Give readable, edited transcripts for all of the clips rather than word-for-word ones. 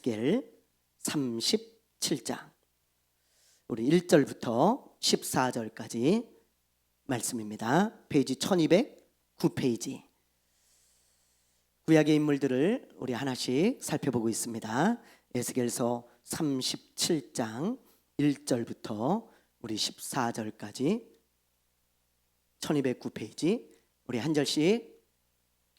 에스겔 37장 우리 1절부터 14절까지 말씀입니다. 페이지 1209페이지. 구약의 인물들을 우리 하나씩 살펴보고 있습니다. 에스겔서 37장 1절부터 우리 14절까지 1209페이지 우리 한 절씩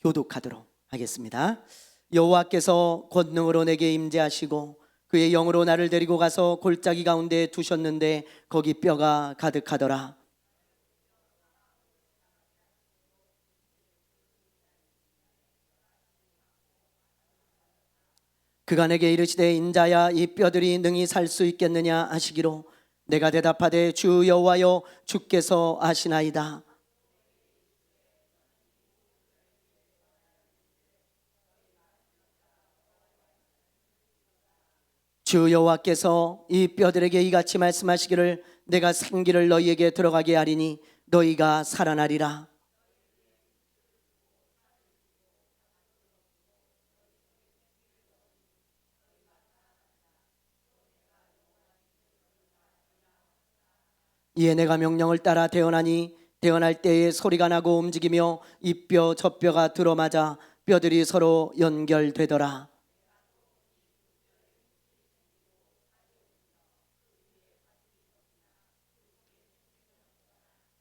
교독하도록 하겠습니다. 여호와께서 권능으로 내게 임재하시고 그의 영으로 나를 데리고 가서 골짜기 가운데 두셨는데 거기 뼈가 가득하더라. 그가 내게 이르시되 인자야 이 뼈들이 능히 살 수 있겠느냐 하시기로 내가 대답하되 주 여호와여 주께서 아시나이다. 주 여호와께서 이 뼈들에게 이같이 말씀하시기를 내가 생기를 너희에게 들어가게 하리니 너희가 살아나리라. 이에 내가 명령을 따라 대언하니 대언할 때에 소리가 나고 움직이며 이 뼈 저 뼈가 들어맞아 뼈들이 서로 연결되더라.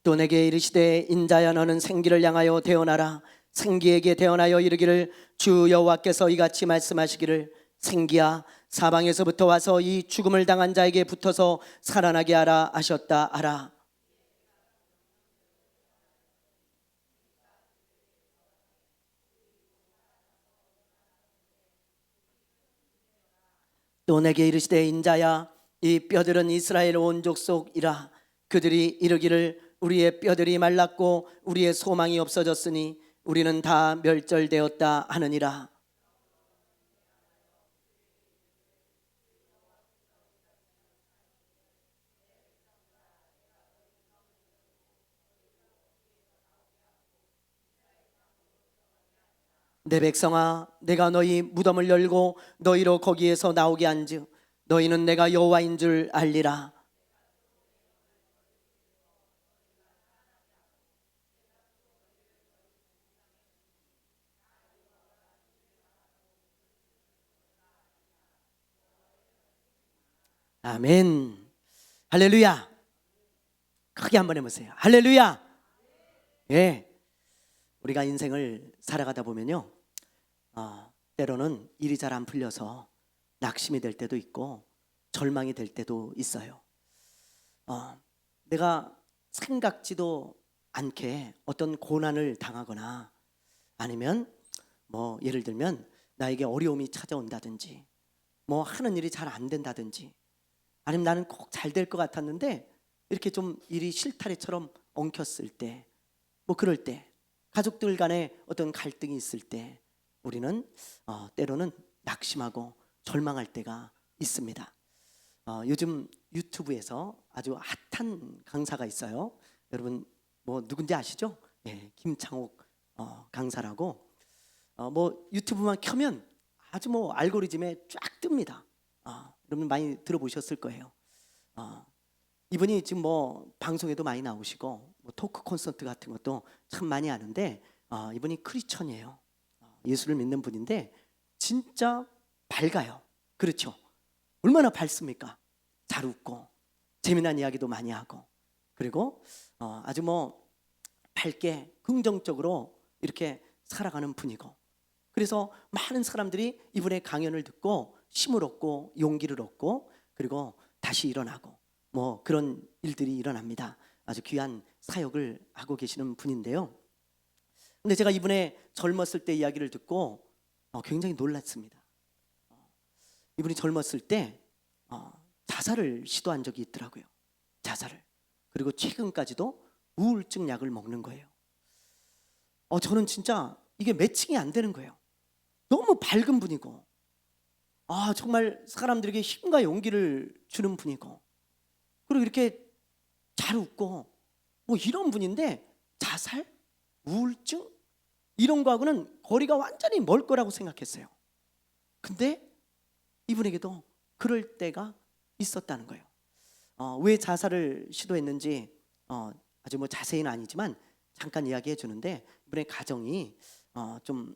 또 내게 이르시되 인자야 너는 생기를 향하여 대언하라. 생기에게 대언하여 이르기를 주 여호와께서 이같이 말씀하시기를 생기야 사방에서부터 와서 이 죽음을 당한 자에게 붙어서 살아나게 하라 하셨다 하라. 또 내게 이르시되 인자야 이 뼈들은 이스라엘 온 족속이라. 그들이 이르기를 우리의 뼈들이 말랐고 우리의 소망이 없어졌으니 우리는 다 멸절되었다 하느니라. 내 백성아 내가 너희 무덤을 열고 너희로 거기에서 나오게 한즉 너희는 내가 여호와인 줄 알리라. 아멘. 할렐루야. 크게 한번 해보세요. 할렐루야. 예. 우리가 인생을 살아가다 보면요, 때로는 일이 잘 안 풀려서 낙심이 될 때도 있고 절망이 될 때도 있어요. 내가 생각지도 않게 어떤 고난을 당하거나 아니면 뭐 예를 들면 나에게 어려움이 찾아온다든지 뭐 하는 일이 잘 안 된다든지 아니면 나는 꼭 잘 될 것 같았는데 이렇게 좀 일이 실타래처럼 엉켰을 때 뭐 그럴 때 가족들 간에 어떤 갈등이 있을 때 우리는 때로는 낙심하고 절망할 때가 있습니다. 요즘 유튜브에서 아주 핫한 강사가 있어요. 여러분 뭐 누군지 아시죠? 예, 김창옥 강사라고 뭐 유튜브만 켜면 아주 뭐 알고리즘에 쫙 뜹니다. 여러분 많이 들어보셨을 거예요. 이분이 지금 뭐 방송에도 많이 나오시고 뭐 토크 콘서트 같은 것도 참 많이 하는데 이분이 크리스천이에요. 예수를 믿는 분인데 진짜 밝아요. 그렇죠? 얼마나 밝습니까? 잘 웃고 재미난 이야기도 많이 하고 그리고 아주 뭐 밝게 긍정적으로 이렇게 살아가는 분이고 그래서 많은 사람들이 이분의 강연을 듣고 힘을 얻고 용기를 얻고 그리고 다시 일어나고 뭐 그런 일들이 일어납니다. 아주 귀한 사역을 하고 계시는 분인데요. 근데 제가 이분의 젊었을 때 이야기를 듣고 굉장히 놀랐습니다. 이분이 젊었을 때 자살을 시도한 적이 있더라고요. 자살을. 그리고 최근까지도 우울증 약을 먹는 거예요. 저는 진짜 이게 매칭이 안 되는 거예요. 너무 밝은 분이고 정말 사람들에게 힘과 용기를 주는 분이고 그리고 이렇게 잘 웃고 뭐 이런 분인데 자살? 우울증? 이런 거하고는 거리가 완전히 멀 거라고 생각했어요. 근데 이분에게도 그럴 때가 있었다는 거예요. 왜 자살을 시도했는지 아주 뭐 자세히는 아니지만 잠깐 이야기해 주는데, 이분의 가정이 좀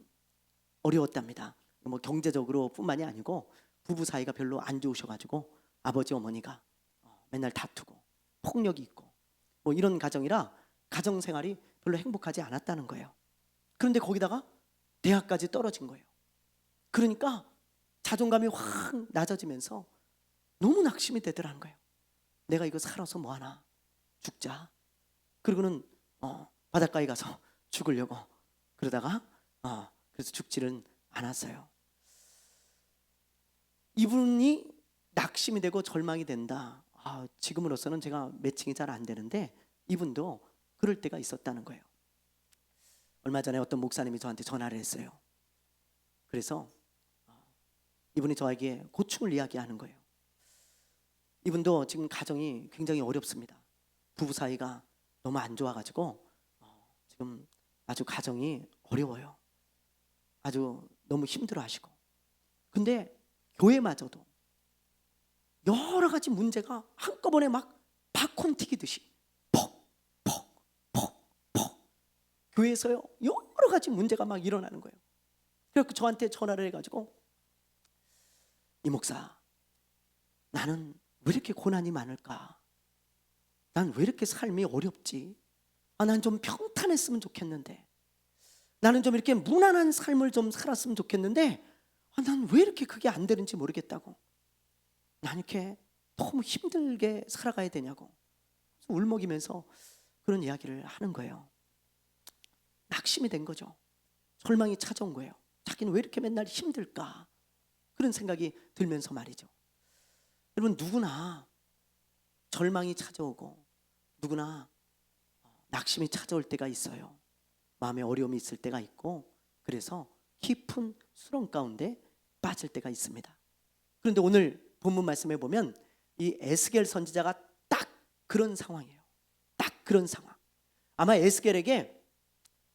어려웠답니다. 뭐 경제적으로 뿐만이 아니고 부부 사이가 별로 안 좋으셔가지고 아버지 어머니가 맨날 다투고 폭력이 있고 뭐 이런 가정이라 가정 생활이 별로 행복하지 않았다는 거예요. 그런데 거기다가 대학까지 떨어진 거예요. 그러니까 자존감이 확 낮아지면서 너무 낙심이 되더라는 거예요. 내가 이거 살아서 뭐하나, 죽자. 그리고는 바닷가에 가서 죽으려고 그러다가 그래서 죽지는 않았어요. 이분이 낙심이 되고 절망이 된다. 지금으로서는 제가 매칭이 잘 안 되는데 이분도 그럴 때가 있었다는 거예요. 얼마 전에 어떤 목사님이 저한테 전화를 했어요. 그래서 이분이 저에게 고충을 이야기하는 거예요. 이분도 지금 가정이 굉장히 어렵습니다. 부부 사이가 너무 안 좋아가지고 지금 아주 가정이 어려워요. 아주 너무 힘들어하시고, 근데 교회마저도 여러 가지 문제가 한꺼번에 막 팝콘 튀기듯이 퍽 교회에서요 여러 가지 문제가 막 일어나는 거예요. 그래서 저한테 전화를 해가지고, 이 목사, 나는 왜 이렇게 고난이 많을까? 난 왜 이렇게 삶이 어렵지? 난 좀 평탄했으면 좋겠는데, 나는 좀 이렇게 무난한 삶을 좀 살았으면 좋겠는데 난 왜 이렇게 그게 안 되는지 모르겠다고. 난 이렇게 너무 힘들게 살아가야 되냐고 울먹이면서 그런 이야기를 하는 거예요. 낙심이 된 거죠. 절망이 찾아온 거예요. 자기는 왜 이렇게 맨날 힘들까? 그런 생각이 들면서 말이죠. 여러분, 누구나 절망이 찾아오고 누구나 낙심이 찾아올 때가 있어요. 마음에 어려움이 있을 때가 있고, 그래서 깊은 수렁 가운데 빠질 때가 있습니다. 그런데 오늘 본문 말씀에 보면 이 에스겔 선지자가 딱 그런 상황이에요. 딱 그런 상황. 아마 에스겔에게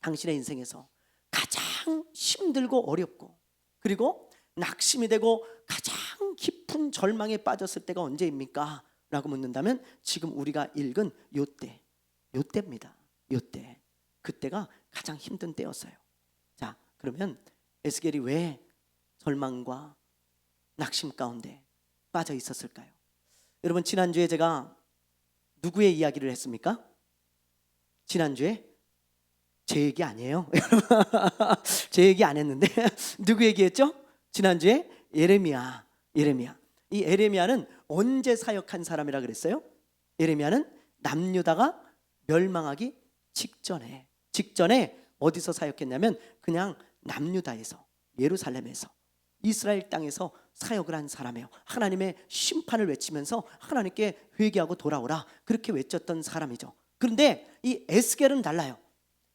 당신의 인생에서 가장 힘들고 어렵고 그리고 낙심이 되고 가장 깊은 절망에 빠졌을 때가 언제입니까? 라고 묻는다면 지금 우리가 읽은 요때입니다. 요때. 그때가 가장 힘든 때였어요. 자, 그러면 에스겔이 왜 절망과 낙심 가운데 빠져 있었을까요? 여러분, 지난주에 제가 누구의 이야기를 했습니까? 지난주에 제 얘기 아니에요. 제 얘기 안 했는데 누구 얘기했죠? 지난주에 예레미야. 이 예레미야는 언제 사역한 사람이라 그랬어요? 예레미야는 남유다가 멸망하기 직전에 어디서 사역했냐면 그냥 남유다에서, 예루살렘에서, 이스라엘 땅에서 사역을 한 사람이에요. 하나님의 심판을 외치면서 하나님께 회개하고 돌아오라 그렇게 외쳤던 사람이죠. 그런데 이 에스겔은 달라요.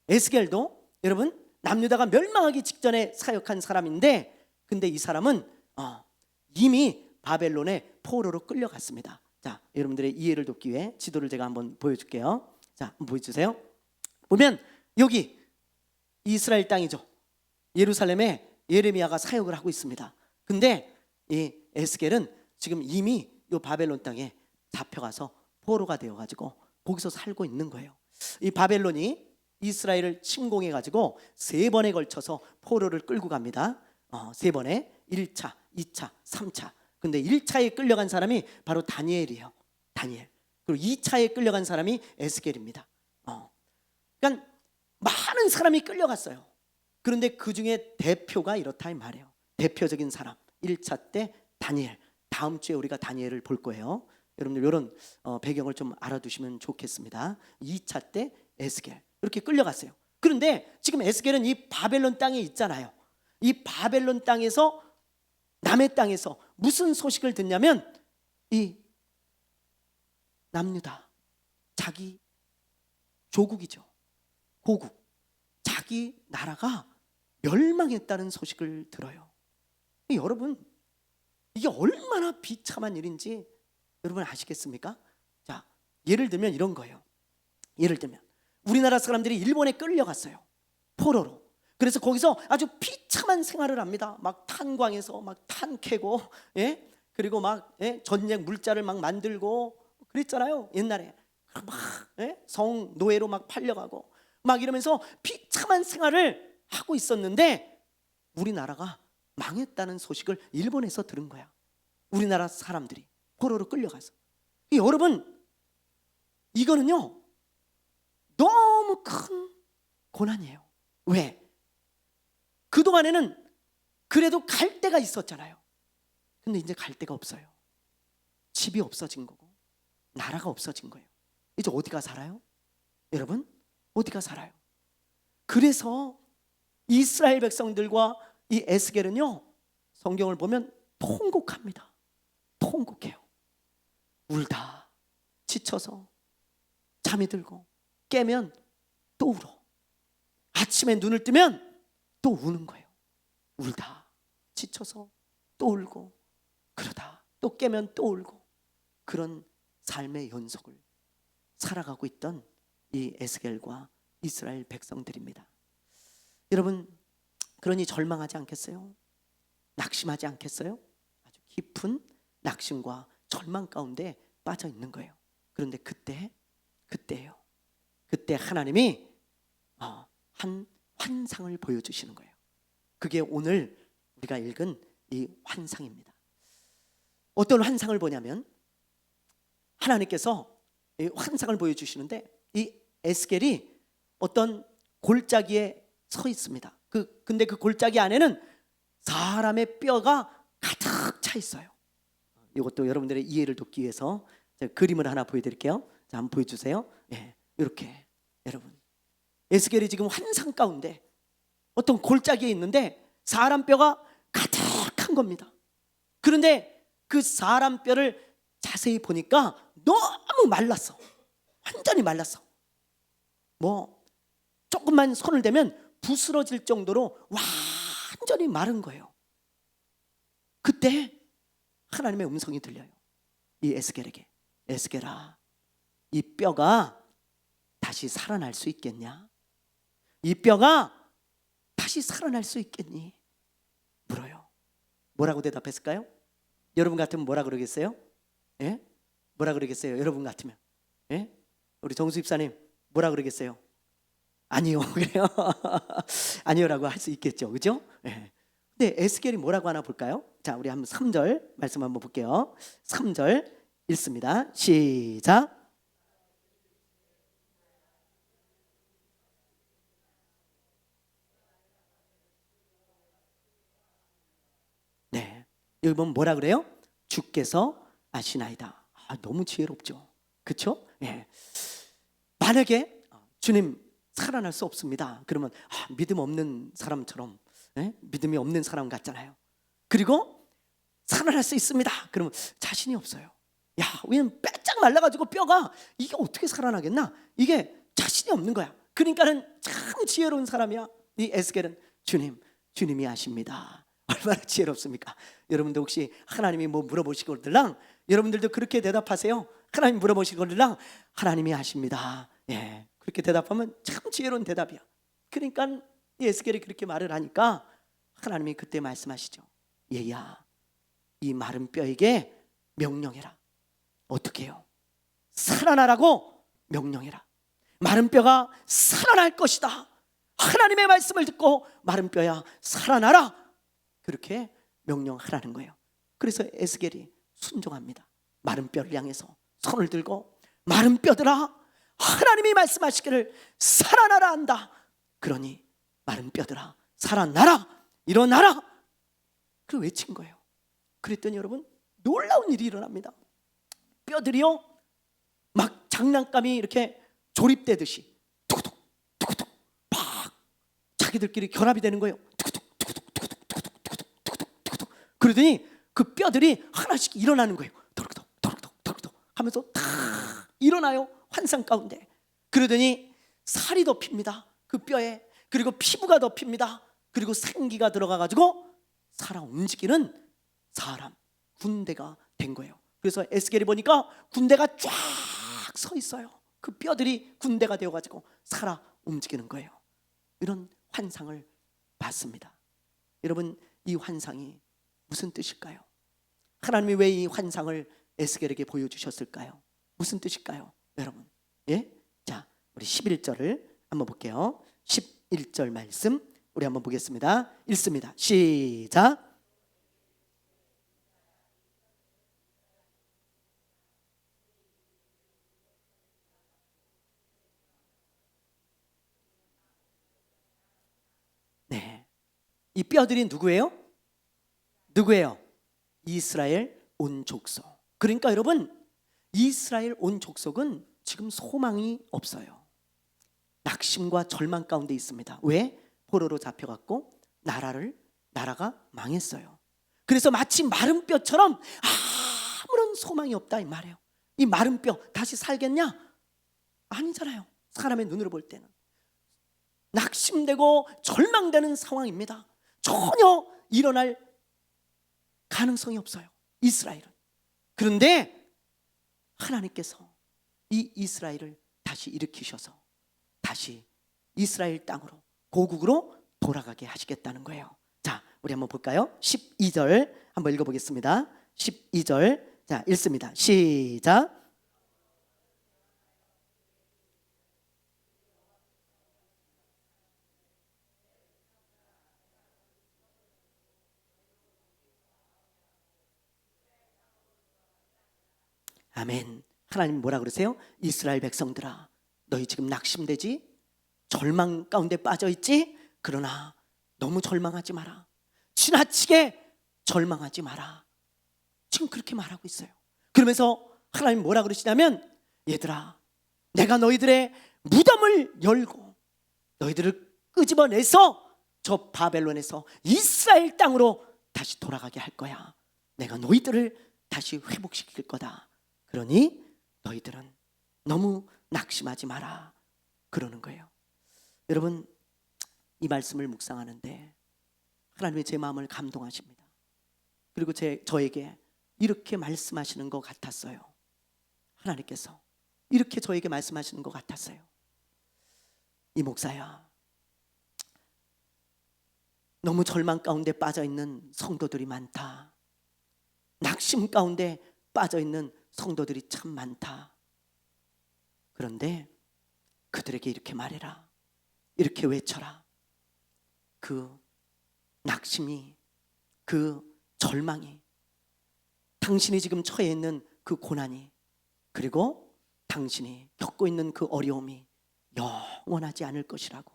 에스겔도 여러분 남유다가 멸망하기 직전에 사역한 사람인데, 근데 이 사람은 이미 바벨론의 포로로 끌려갔습니다. 자, 여러분들의 이해를 돕기 위해 지도를 제가 한번 보여줄게요. 자, 한번 보여주세요. 보면 여기 이스라엘 땅이죠. 예루살렘에 예레미야가 사역을 하고 있습니다. 근데 이 에스겔은 지금 이미 이 바벨론 땅에 잡혀가서 포로가 되어가지고 거기서 살고 있는 거예요. 이 바벨론이 이스라엘을 침공해가지고 3번에 걸쳐서 포로를 끌고 갑니다. 3번에 1차, 2차, 3차. 근데 1차에 끌려간 사람이 바로 다니엘이에요. 다니엘. 그리고 2차에 끌려간 사람이 에스겔입니다. 그러니까 많은 사람이 끌려갔어요. 그런데 그 중에 대표가 이렇다 이 말이에요. 대표적인 사람 1차 때 다니엘. 다음 주에 우리가 다니엘을 볼 거예요. 여러분들 이런 배경을 좀 알아두시면 좋겠습니다. 2차 때 에스겔. 이렇게 끌려갔어요. 그런데 지금 에스겔은 이 바벨론 땅에 있잖아요. 이 바벨론 땅에서, 남의 땅에서 무슨 소식을 듣냐면 이 남유다, 자기 조국이죠. 고국, 자기 나라가 멸망했다는 소식을 들어요. 여러분, 이게 얼마나 비참한 일인지 여러분 아시겠습니까? 자, 예를 들면 이런 거예요. 예를 들면 우리나라 사람들이 일본에 끌려갔어요. 포로로. 그래서 거기서 아주 비참한 생활을 합니다. 막 탄광에서 막 탄 캐고, 예? 그리고 막 전쟁 물자를 막 만들고 그랬잖아요. 옛날에 막 성노예로 막 팔려가고 막 이러면서 비참한 생활을 하고 있었는데 우리나라가 망했다는 소식을 일본에서 들은 거야. 우리나라 사람들이 포로로 끌려가서. 여러분, 이거는요 너무 큰 고난이에요. 왜? 그동안에는 그래도 갈 데가 있었잖아요. 근데 이제 갈 데가 없어요. 집이 없어진 거고 나라가 없어진 거예요. 이제 어디가 살아요? 여러분, 어디가 살아요? 그래서 이스라엘 백성들과 이 에스겔은요 성경을 보면 통곡합니다. 통곡해요. 울다 지쳐서 잠이 들고 깨면 또 울어. 아침에 눈을 뜨면 또 우는 거예요. 울다 지쳐서 또 울고 그러다 또 깨면 또 울고 그런 삶의 연속을 살아가고 있던 이 에스겔과 이스라엘 백성들입니다. 여러분, 그러니 절망하지 않겠어요? 낙심하지 않겠어요? 아주 깊은 낙심과 절망 가운데 빠져 있는 거예요. 그런데 그때예요. 그때 하나님이 한 환상을 보여주시는 거예요. 그게 오늘 우리가 읽은 이 환상입니다. 어떤 환상을 보냐면 하나님께서 이 환상을 보여주시는데 이 에스겔이 어떤 골짜기에 서 있습니다. 근데 그 골짜기 안에는 사람의 뼈가 가득 차 있어요. 이것도 여러분들의 이해를 돕기 위해서 제가 그림을 하나 보여드릴게요. 자, 한번 보여주세요. 이렇게 여러분, 에스겔이 지금 환상 가운데 어떤 골짜기에 있는데 사람 뼈가 가득한 겁니다. 그런데 그 사람 뼈를 자세히 보니까 너무 말랐어. 완전히 말랐어. 뭐 조금만 손을 대면 부스러질 정도로 완전히 마른 거예요. 그때 하나님의 음성이 들려요. 이 에스겔에게. 에스겔아, 이 뼈가 다시 살아날 수 있겠냐? 이 뼈가 다시 살아날 수 있겠니? 물어요. 뭐라고 대답했을까요? 여러분 같으면 뭐라 그러겠어요? 예? 뭐라 그러겠어요? 여러분 같으면? 예? 우리 정수 집사님 뭐라 그러겠어요? 아니요. 그래요. 아니요라고 할 수 있겠죠. 그죠? 예. 근데 에스겔이 뭐라고 하나 볼까요? 자, 우리 한번 3절 말씀 한번 볼게요. 3절 읽습니다. 시작. 네. 여기 보면 뭐라 그래요? 주께서 아시나이다. 너무 지혜롭죠. 그렇죠? 예. 만약에 주님 살아날 수 없습니다. 그러면 믿음 없는 사람처럼, 믿음이 없는 사람 같잖아요. 그리고 살아날 수 있습니다. 그러면 자신이 없어요. 왜냐면 빼짝 말라가지고 뼈가 이게 어떻게 살아나겠나? 이게 자신이 없는 거야. 그러니까는 참 지혜로운 사람이야. 이 에스겔은 주님이 아십니다. 얼마나 지혜롭습니까? 여러분도 혹시 하나님이 뭐 물어보시거들랑 여러분들도 그렇게 대답하세요. 하나님 물어보시거들랑 하나님이 아십니다. 예, 그렇게 대답하면 참 지혜로운 대답이야. 그러니까 이 에스겔이 그렇게 말을 하니까 하나님이 그때 말씀하시죠. 얘야, 이 마른 뼈에게 명령해라. 어떻게 해요? 살아나라고 명령해라. 마른 뼈가 살아날 것이다. 하나님의 말씀을 듣고 마른 뼈야 살아나라. 그렇게 명령하라는 거예요. 그래서 에스겔이 순종합니다. 마른 뼈를 향해서 손을 들고 마른 뼈들아, 하나님이 말씀하시기를 살아나라 한다. 그러니 마른 뼈들아 살아나라, 일어나라. 그걸 외친 거예요. 그랬더니 여러분 놀라운 일이 일어납니다. 뼈들이요 막 장난감이 이렇게 조립되듯이 툭툭 툭툭 막 자기들끼리 결합이 되는 거예요. 툭툭 툭툭 툭툭 툭툭 툭툭 툭툭 툭툭. 그러더니 그 뼈들이 하나씩 일어나는 거예요. 도록도록 도록도록 도록도록 하면서 다 일어나요. 환상 가운데. 그러더니 살이 덮입니다. 그 뼈에. 그리고 피부가 덮입니다. 그리고 생기가 들어가가지고 살아 움직이는 사람, 군대가 된 거예요. 그래서 에스겔이 보니까 군대가 쫙 서 있어요. 그 뼈들이 군대가 되어가지고 살아 움직이는 거예요. 이런 환상을 봤습니다. 여러분, 이 환상이 무슨 뜻일까요? 하나님이 왜 이 환상을 에스겔에게 보여주셨을까요? 무슨 뜻일까요? 여러분, 예? 자, 우리 11절을 한번 볼게요. 11절 말씀 우리 한번 보겠습니다. 읽습니다. 시작. 네, 이 뼈들이 누구예요? 누구예요? 이스라엘 온 족속. 그러니까 여러분, 이스라엘 온 족속은 지금 소망이 없어요. 낙심과 절망 가운데 있습니다. 왜? 포로로 잡혀갔고 나라가 망했어요. 그래서 마치 마른 뼈처럼 아무런 소망이 없다 이 말이에요. 이 마른 뼈 다시 살겠냐? 아니잖아요. 사람의 눈으로 볼 때는 낙심되고 절망되는 상황입니다. 전혀 일어날 가능성이 없어요, 이스라엘은. 그런데 하나님께서 이 이스라엘을 다시 일으키셔서 다시 이스라엘 땅으로, 고국으로 돌아가게 하시겠다는 거예요. 자, 우리 한번 볼까요? 12절 한번 읽어보겠습니다. 12절, 자, 읽습니다. 시작. 아멘. 하나님 뭐라 그러세요? 이스라엘 백성들아, 너희 지금 낙심되지? 절망 가운데 빠져있지? 그러나 너무 절망하지 마라. 지나치게 절망하지 마라. 지금 그렇게 말하고 있어요. 그러면서 하나님 뭐라 그러시냐면, 얘들아, 내가 너희들의 무덤을 열고 너희들을 끄집어내서 저 바벨론에서 이스라엘 땅으로 다시 돌아가게 할 거야. 내가 너희들을 다시 회복시킬 거다. 그러니 너희들은 너무 낙심하지 마라 그러는 거예요. 여러분, 이 말씀을 묵상하는데 하나님이 제 마음을 감동하십니다. 그리고 저에게 이렇게 말씀하시는 것 같았어요. 하나님께서 이렇게 저에게 말씀하시는 것 같았어요. 이 목사야, 너무 절망 가운데 빠져있는 성도들이 많다. 낙심 가운데 빠져있는 성도들이 참 많다. 그런데 그들에게 이렇게 말해라. 이렇게 외쳐라. 그 낙심이, 그 절망이, 당신이 지금 처해 있는 그 고난이, 그리고 당신이 겪고 있는 그 어려움이 영원하지 않을 것이라고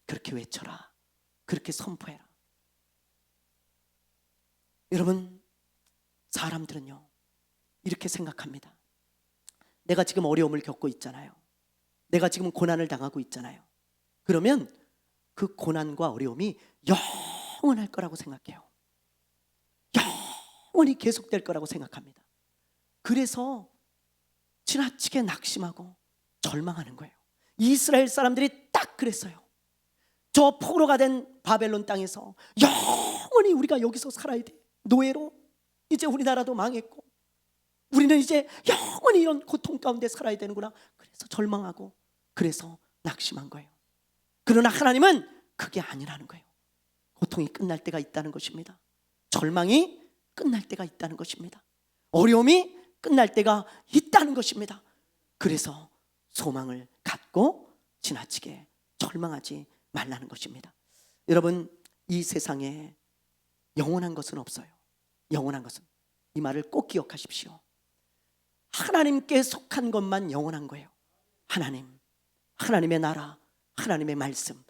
그렇게 외쳐라. 그렇게 선포해라. 여러분, 사람들은요 이렇게 생각합니다. 내가 지금 어려움을 겪고 있잖아요. 내가 지금 고난을 당하고 있잖아요. 그러면 그 고난과 어려움이 영원할 거라고 생각해요. 영원히 계속될 거라고 생각합니다. 그래서 지나치게 낙심하고 절망하는 거예요. 이스라엘 사람들이 딱 그랬어요. 저 포로가 된 바벨론 땅에서 영원히 우리가 여기서 살아야 돼. 노예로. 이제 우리나라도 망했고 우리는 이제 영원히 이런 고통 가운데 살아야 되는구나. 그래서 절망하고 그래서 낙심한 거예요. 그러나 하나님은 그게 아니라는 거예요. 고통이 끝날 때가 있다는 것입니다. 절망이 끝날 때가 있다는 것입니다. 어려움이 끝날 때가 있다는 것입니다. 그래서 소망을 갖고 지나치게 절망하지 말라는 것입니다. 여러분, 이 세상에 영원한 것은 없어요. 영원한 것은, 이 말을 꼭 기억하십시오. 하나님께 속한 것만 영원한 거예요. 하나님, 하나님의 나라, 하나님의 말씀,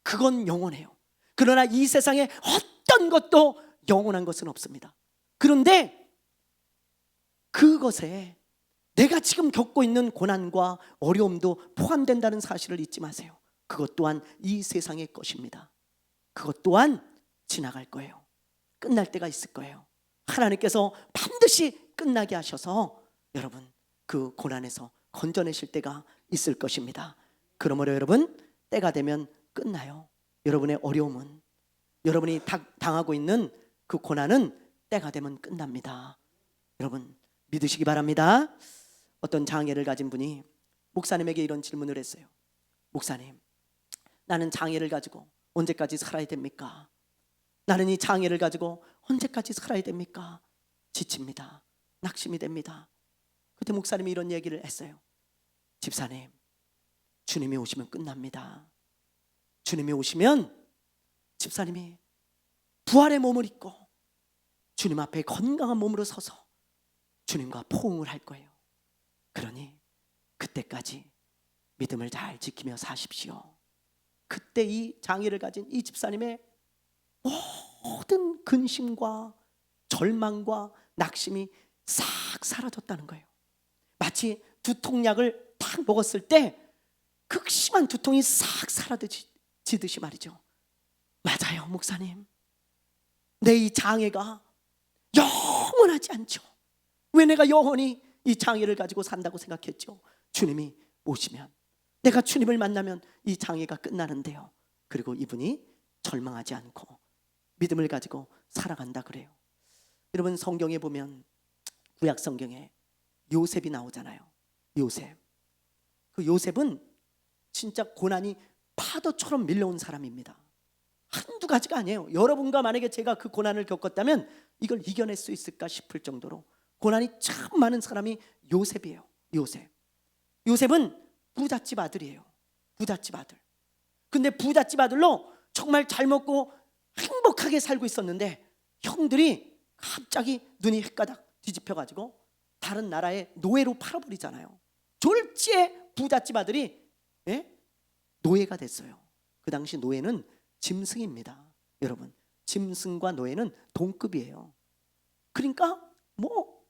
그건 영원해요. 그러나 이 세상에 어떤 것도 영원한 것은 없습니다. 그런데 그것에 내가 지금 겪고 있는 고난과 어려움도 포함된다는 사실을 잊지 마세요. 그것 또한 이 세상의 것입니다. 그것 또한 지나갈 거예요. 끝날 때가 있을 거예요. 하나님께서 반드시 끝나게 하셔서 여러분 그 고난에서 건져내실 때가 있을 것입니다. 그러므로 여러분, 때가 되면 끝나요. 여러분의 어려움은, 여러분이 당하고 있는 그 고난은 때가 되면 끝납니다. 여러분 믿으시기 바랍니다. 어떤 장애를 가진 분이 목사님에게 이런 질문을 했어요. 목사님, 나는 장애를 가지고 언제까지 살아야 됩니까? 나는 이 장애를 가지고 언제까지 살아야 됩니까? 지칩니다. 낙심이 됩니다. 그때 목사님이 이런 얘기를 했어요. 집사님, 주님이 오시면 끝납니다. 주님이 오시면 집사님이 부활의 몸을 입고 주님 앞에 건강한 몸으로 서서 주님과 포옹을 할 거예요. 그러니 그때까지 믿음을 잘 지키며 사십시오. 그때 이 장애를 가진 이 집사님의 모든 근심과 절망과 낙심이 싹 사라졌다는 거예요. 마치 두통약을 딱 먹었을 때 극심한 두통이 싹 사라지듯이 말이죠. 맞아요, 목사님. 내 이 장애가 영원하지 않죠. 왜 내가 영원히 이 장애를 가지고 산다고 생각했죠? 주님이 오시면, 내가 주님을 만나면 이 장애가 끝나는데요. 그리고 이분이 절망하지 않고 믿음을 가지고 살아간다 그래요. 여러분, 성경에 보면 구약 성경에 요셉이 나오잖아요. 요셉. 그 요셉은 진짜 고난이 파도처럼 밀려온 사람입니다. 한두 가지가 아니에요. 여러분과 만약에 제가 그 고난을 겪었다면 이걸 이겨낼 수 있을까 싶을 정도로 고난이 참 많은 사람이 요셉이에요. 요셉. 요셉은 부잣집 아들이에요. 부잣집 아들. 근데 부잣집 아들로 정말 잘 먹고 행복하게 살고 있었는데 형들이 갑자기 눈이 헷가닥 뒤집혀가지고 다른 나라의 노예로 팔아버리잖아요. 졸지에 부잣집 아들이 노예가 됐어요. 그 당시 노예는 짐승입니다. 여러분, 짐승과 노예는 동급이에요. 그러니까 뭐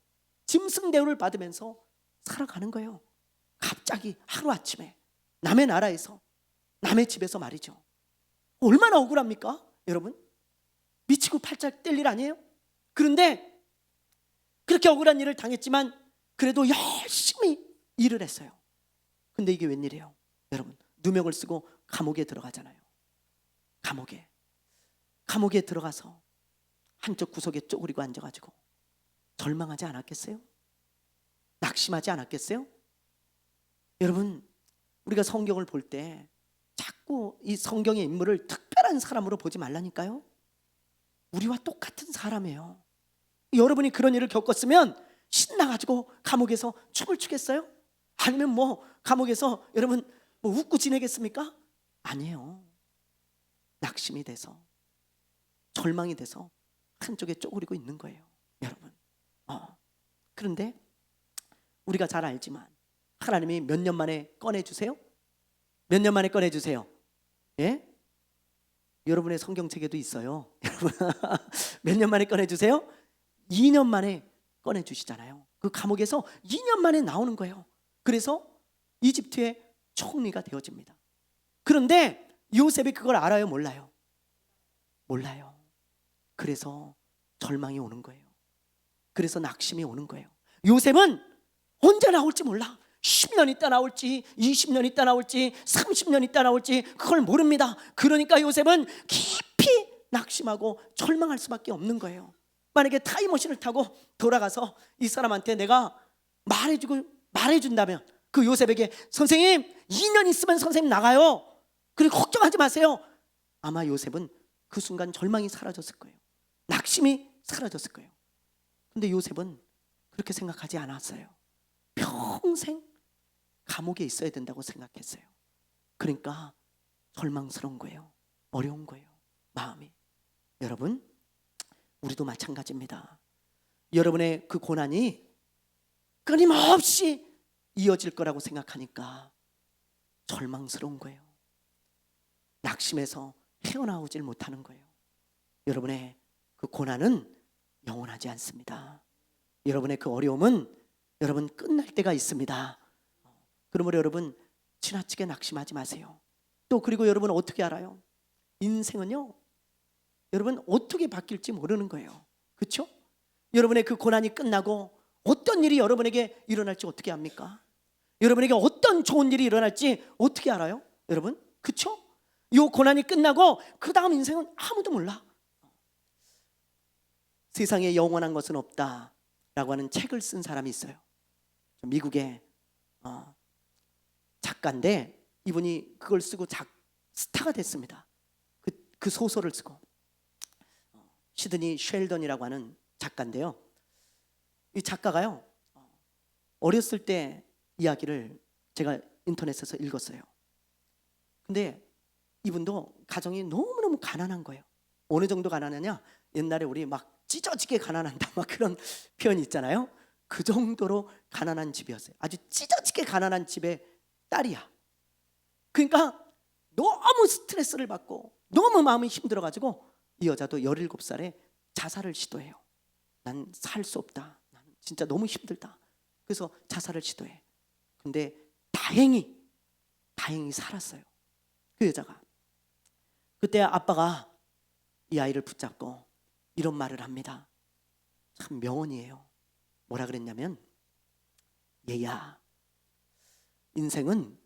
짐승 대우를 받으면서 살아가는 거예요. 갑자기 하루아침에 남의 나라에서, 남의 집에서 말이죠. 얼마나 억울합니까? 여러분, 미치고 팔짝 뛸 일 아니에요? 그런데 그렇게 억울한 일을 당했지만 그래도 열심히 일을 했어요. 근데 이게 웬일이에요? 여러분, 누명을 쓰고 감옥에 들어가잖아요. 감옥에 들어가서 한쪽 구석에 쪼그리고 앉아가지고 절망하지 않았겠어요? 낙심하지 않았겠어요? 여러분, 우리가 성경을 볼 때 자꾸 이 성경의 인물을 특별한 사람으로 보지 말라니까요. 우리와 똑같은 사람이에요. 여러분이 그런 일을 겪었으면 신나가지고 감옥에서 춤을 추겠어요? 아니면 뭐 감옥에서 여러분 뭐 웃고 지내겠습니까? 아니에요. 낙심이 돼서, 절망이 돼서 한쪽에 쪼그리고 있는 거예요, 여러분. 그런데 우리가 잘 알지만 하나님이 몇 년 만에 꺼내주세요? 몇 년 만에 꺼내주세요? 예? 여러분의 성경책에도 있어요. 여러분, 몇 년 만에 꺼내주세요? 2년 만에 꺼내주시잖아요. 그 감옥에서 2년 만에 나오는 거예요. 그래서 이집트의 총리가 되어집니다. 그런데 요셉이 그걸 알아요? 몰라요? 몰라요. 그래서 절망이 오는 거예요. 그래서 낙심이 오는 거예요. 요셉은 언제 나올지 몰라. 10년 있다 나올지, 20년 있다 나올지, 30년 있다 나올지 그걸 모릅니다. 그러니까 요셉은 깊이 낙심하고 절망할 수밖에 없는 거예요. 만약에 타임머신을 타고 돌아가서 이 사람한테 내가 말해준다면, 그 요셉에게 선생님 2년 있으면 선생님 나가요, 그리고 걱정하지 마세요. 아마 요셉은 그 순간 절망이 사라졌을 거예요. 낙심이 사라졌을 거예요. 근데 요셉은 그렇게 생각하지 않았어요. 평생 감옥에 있어야 된다고 생각했어요. 그러니까 절망스러운 거예요. 어려운 거예요, 마음이. 여러분, 우리도 마찬가지입니다. 여러분의 그 고난이 끊임없이 이어질 거라고 생각하니까 절망스러운 거예요. 낙심해서 헤어나오질 못하는 거예요. 여러분의 그 고난은 영원하지 않습니다. 여러분의 그 어려움은 여러분 끝날 때가 있습니다. 그러므로 여러분 지나치게 낙심하지 마세요. 또 그리고 여러분 어떻게 알아요? 인생은요, 여러분 어떻게 바뀔지 모르는 거예요. 그렇죠? 여러분의 그 고난이 끝나고 어떤 일이 여러분에게 일어날지 어떻게 압니까? 여러분에게 어떤 좋은 일이 일어날지 어떻게 알아요? 여러분, 그렇죠? 이 고난이 끝나고 그 다음 인생은 아무도 몰라. 세상에 영원한 것은 없다라고 하는 책을 쓴 사람이 있어요. 미국의 작가인데 이분이 그걸 쓰고 스타가 됐습니다. 그 그 소설을 쓰고, 시드니 쉘던이라고 하는 작가인데요. 이 작가가요, 어렸을 때 이야기를 제가 인터넷에서 읽었어요. 근데 이분도 가정이 너무너무 가난한 거예요. 어느 정도 가난하냐? 옛날에 우리 막 찢어지게 가난한다 막 그런 표현이 있잖아요. 그 정도로 가난한 집이었어요. 아주 찢어지게 가난한 집의 딸이야. 그러니까 너무 스트레스를 받고 너무 마음이 힘들어가지고 이 여자도 17살에 자살을 시도해요. 난 살 수 없다. 난 진짜 너무 힘들다. 그래서 자살을 시도해. 근데 다행히 살았어요. 그 여자가. 그때 아빠가 이 아이를 붙잡고 이런 말을 합니다. 참 명언이에요. 뭐라 그랬냐면, 얘야, 인생은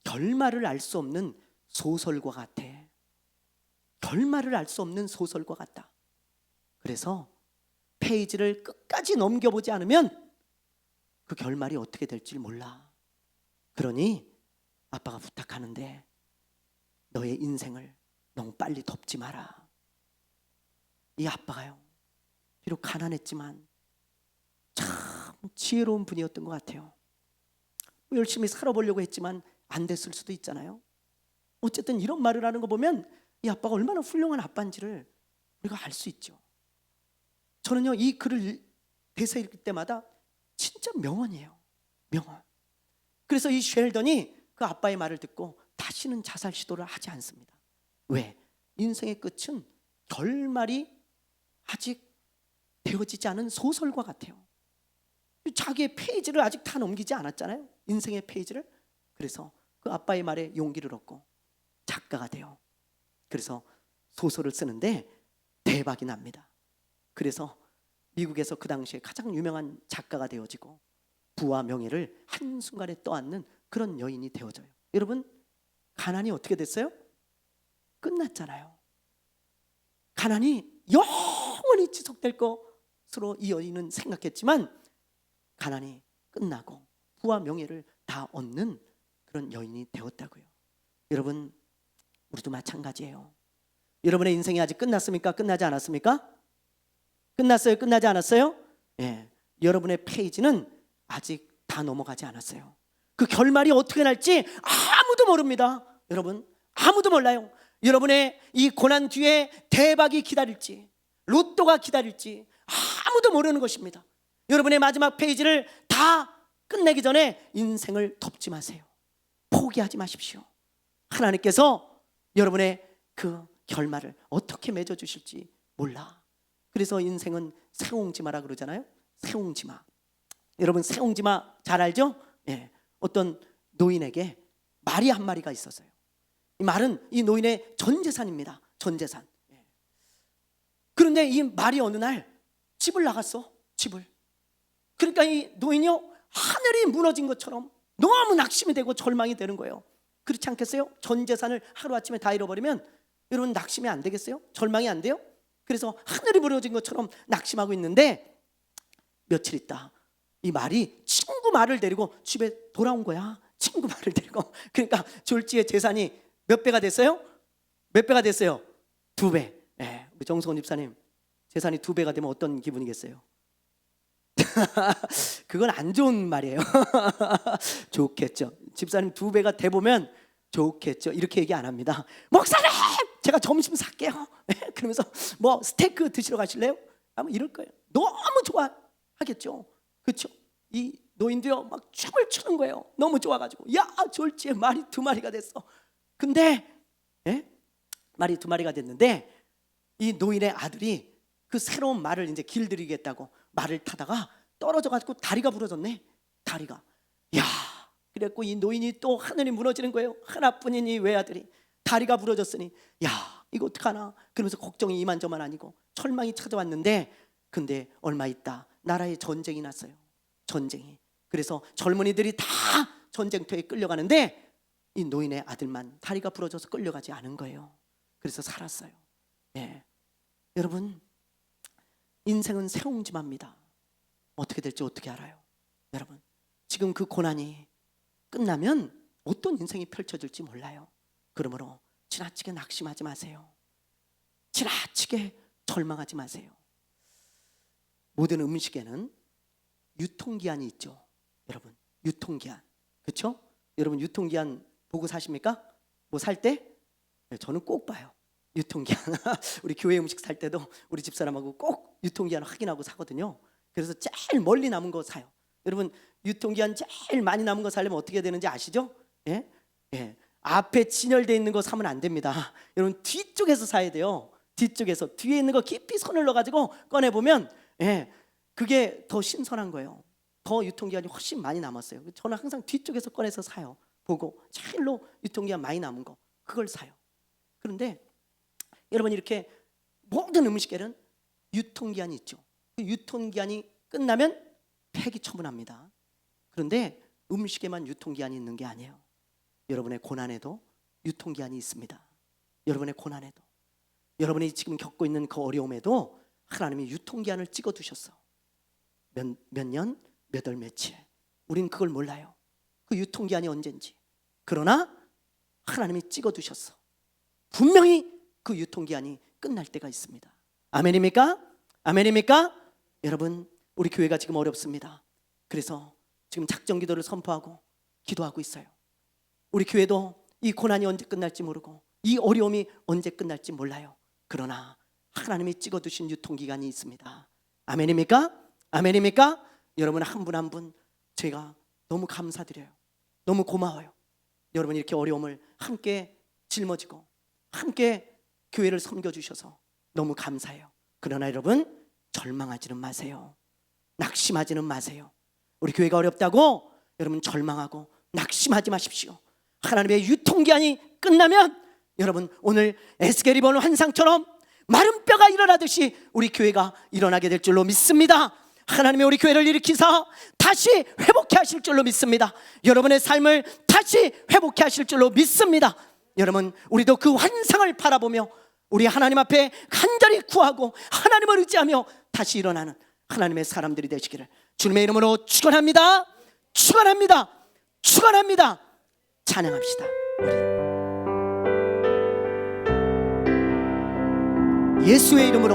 결말을 알 수 없는 소설과 같아. 결말을 알 수 없는 소설과 같다. 그래서 페이지를 끝까지 넘겨보지 않으면 그 결말이 어떻게 될지 몰라. 그러니 아빠가 부탁하는데 너의 인생을 너무 빨리 덮지 마라. 이 아빠가요, 비록 가난했지만 참 지혜로운 분이었던 것 같아요. 열심히 살아보려고 했지만 안 됐을 수도 있잖아요. 어쨌든 이런 말을 하는 거 보면 이 아빠가 얼마나 훌륭한 아빠인지를 우리가 알 수 있죠. 저는요, 이 글을 대사 읽을 때마다 진짜 명언이에요. 명언. 그래서 이 쉘던이 그 아빠의 말을 듣고 다시는 자살 시도를 하지 않습니다. 왜? 인생의 끝은 결말이 아직 되어지지 않은 소설과 같아요. 자기의 페이지를 아직 다 넘기지 않았잖아요. 인생의 페이지를. 그래서 그 아빠의 말에 용기를 얻고 작가가 돼요. 그래서 소설을 쓰는데 대박이 납니다. 그래서 미국에서 그 당시에 가장 유명한 작가가 되어지고 부와 명예를 한순간에 떠안는 그런 여인이 되어져요. 여러분, 가난이 어떻게 됐어요? 끝났잖아요. 가난이 영원히 지속될 것으로 이 여인은 생각했지만 가난이 끝나고 부와 명예를 다 얻는 그런 여인이 되었다고요. 여러분, 우리도 마찬가지예요. 여러분의 인생이 아직 끝났습니까? 끝나지 않았습니까? 끝났어요? 끝나지 않았어요? 예. 여러분의 페이지는 아직 다 넘어가지 않았어요. 그 결말이 어떻게 날지 아무도 모릅니다. 여러분, 아무도 몰라요. 여러분의 이 고난 뒤에 대박이 기다릴지, 로또가 기다릴지 아무도 모르는 것입니다. 여러분의 마지막 페이지를 다 끝내기 전에 인생을 덮지 마세요. 포기하지 마십시오. 하나님께서 여러분의 그 결말을 어떻게 맺어주실지 몰라. 그래서 인생은 새옹지마라 그러잖아요. 새옹지마. 여러분, 새옹지마 잘 알죠? 예. 어떤 노인에게 말이 한 마리가 있었어요. 이 말은 이 노인의 전 재산입니다. 전 재산. 예. 그런데 이 말이 어느 날 집을 나갔어. 집을. 그러니까 이 노인이요, 하늘이 무너진 것처럼 너무 낙심이 되고 절망이 되는 거예요. 그렇지 않겠어요? 전 재산을 하루아침에 다 잃어버리면 여러분 낙심이 안 되겠어요? 절망이 안 돼요? 그래서 하늘이 무너진 것처럼 낙심하고 있는데 며칠 있다 이 말이 친구 말을 데리고 집에 돌아온 거야. 친구 말을 데리고. 그러니까 졸지의 재산이 몇 배가 됐어요? 몇 배가 됐어요? 2배. 네, 우리 정성원 집사님, 재산이 2배가 되면 어떤 기분이겠어요? 그건 안 좋은 말이에요. 좋겠죠. 집사님 2배가 돼보면 좋겠죠. 이렇게 얘기 안 합니다. 목사님, 제가 점심 살게요. 그러면서 뭐 스테이크 드시러 가실래요? 아마 이럴 거예요. 너무 좋아하겠죠. 그렇죠? 이 노인도요 막 춤을 추는 거예요. 너무 좋아가지고, 야, 졸지에 말이 2마리가 됐어. 근데 말이 2마리가 됐는데 이 노인의 아들이 그 새로운 말을 이제 길들이겠다고 말을 타다가 떨어져가지고 다리가 부러졌네. 다리가. 야, 그랬고 이 노인이 또 하늘이 무너지는 거예요. 하나뿐인 이 외아들이 다리가 부러졌으니, 야, 이거 어떡하나. 그러면서 걱정이 이만저만 아니고 철망이 찾아왔는데, 근데 얼마 있다 나라에 전쟁이 났어요. 전쟁이. 그래서 젊은이들이 다 전쟁터에 끌려가는데 이 노인의 아들만 다리가 부러져서 끌려가지 않은 거예요. 그래서 살았어요. 예. 여러분, 인생은 새옹지마입니다. 어떻게 될지 어떻게 알아요? 여러분, 지금 그 고난이 끝나면 어떤 인생이 펼쳐질지 몰라요. 그러므로 지나치게 낙심하지 마세요. 지나치게 절망하지 마세요. 모든 음식에는 유통기한이 있죠. 여러분, 유통기한. 그렇죠? 여러분 유통기한 보고 사십니까? 뭐 살 때? 저는 꼭 봐요. 유통기한. 우리 교회 음식 살 때도 우리 집사람하고 꼭 유통기한 확인하고 사거든요. 그래서 제일 멀리 남은 거 사요. 여러분 유통기한 제일 많이 남은 거 사려면 어떻게 되는지 아시죠? 예? 예. 앞에 진열되어 있는 거 사면 안 됩니다. 여러분 뒤쪽에서 사야 돼요. 뒤쪽에서 뒤에 있는 거 깊이 손을 넣어가지고 꺼내보면 그게 더 신선한 거예요. 더 유통기한이 훨씬 많이 남았어요. 저는 항상 뒤쪽에서 꺼내서 사요. 보고 제일로 유통기한 많이 남은 거 그걸 사요. 그런데 여러분 이렇게 모든 음식에는 유통기한이 있죠. 그 유통기한이 끝나면 폐기 처분합니다. 그런데 음식에만 유통기한이 있는 게 아니에요. 여러분의 고난에도 유통기한이 있습니다. 여러분의 고난에도, 여러분이 지금 겪고 있는 그 어려움에도 하나님이 유통기한을 찍어두셨어. 몇 년, 몇 월, 며칠. 우린 그걸 몰라요. 그 유통기한이 언젠지. 그러나 하나님이 찍어두셨어. 분명히 그 유통기한이 끝날 때가 있습니다. 아멘입니까? 아멘입니까? 여러분 우리 교회가 지금 어렵습니다. 그래서 지금 작정기도를 선포하고 기도하고 있어요. 우리 교회도 이 고난이 언제 끝날지 모르고 이 어려움이 언제 끝날지 몰라요. 그러나 하나님이 찍어두신 유통기간이 있습니다. 아멘입니까? 아멘입니까? 여러분 한 분 한 분 제가 너무 감사드려요. 너무 고마워요. 여러분 이렇게 어려움을 함께 짊어지고 함께 교회를 섬겨주셔서 너무 감사해요. 그러나 여러분 절망하지는 마세요. 낙심하지는 마세요. 우리 교회가 어렵다고 여러분 절망하고 낙심하지 마십시오. 하나님의 유통기한이 끝나면 여러분 오늘 에스겔이 보는 환상처럼 마른 뼈가 일어나듯이 우리 교회가 일어나게 될 줄로 믿습니다. 하나님이 우리 교회를 일으키사 다시 회복해 하실 줄로 믿습니다. 여러분의 삶을 다시 회복해 하실 줄로 믿습니다. 여러분 우리도 그 환상을 바라보며 우리 하나님 앞에 간절히 구하고 하나님을 의지하며 다시 일어나는 하나님의 사람들이 되시기를 주님의 이름으로 축원합니다. 축원합니다. 축원합니다. 찬양합시다. 예수의 이름으로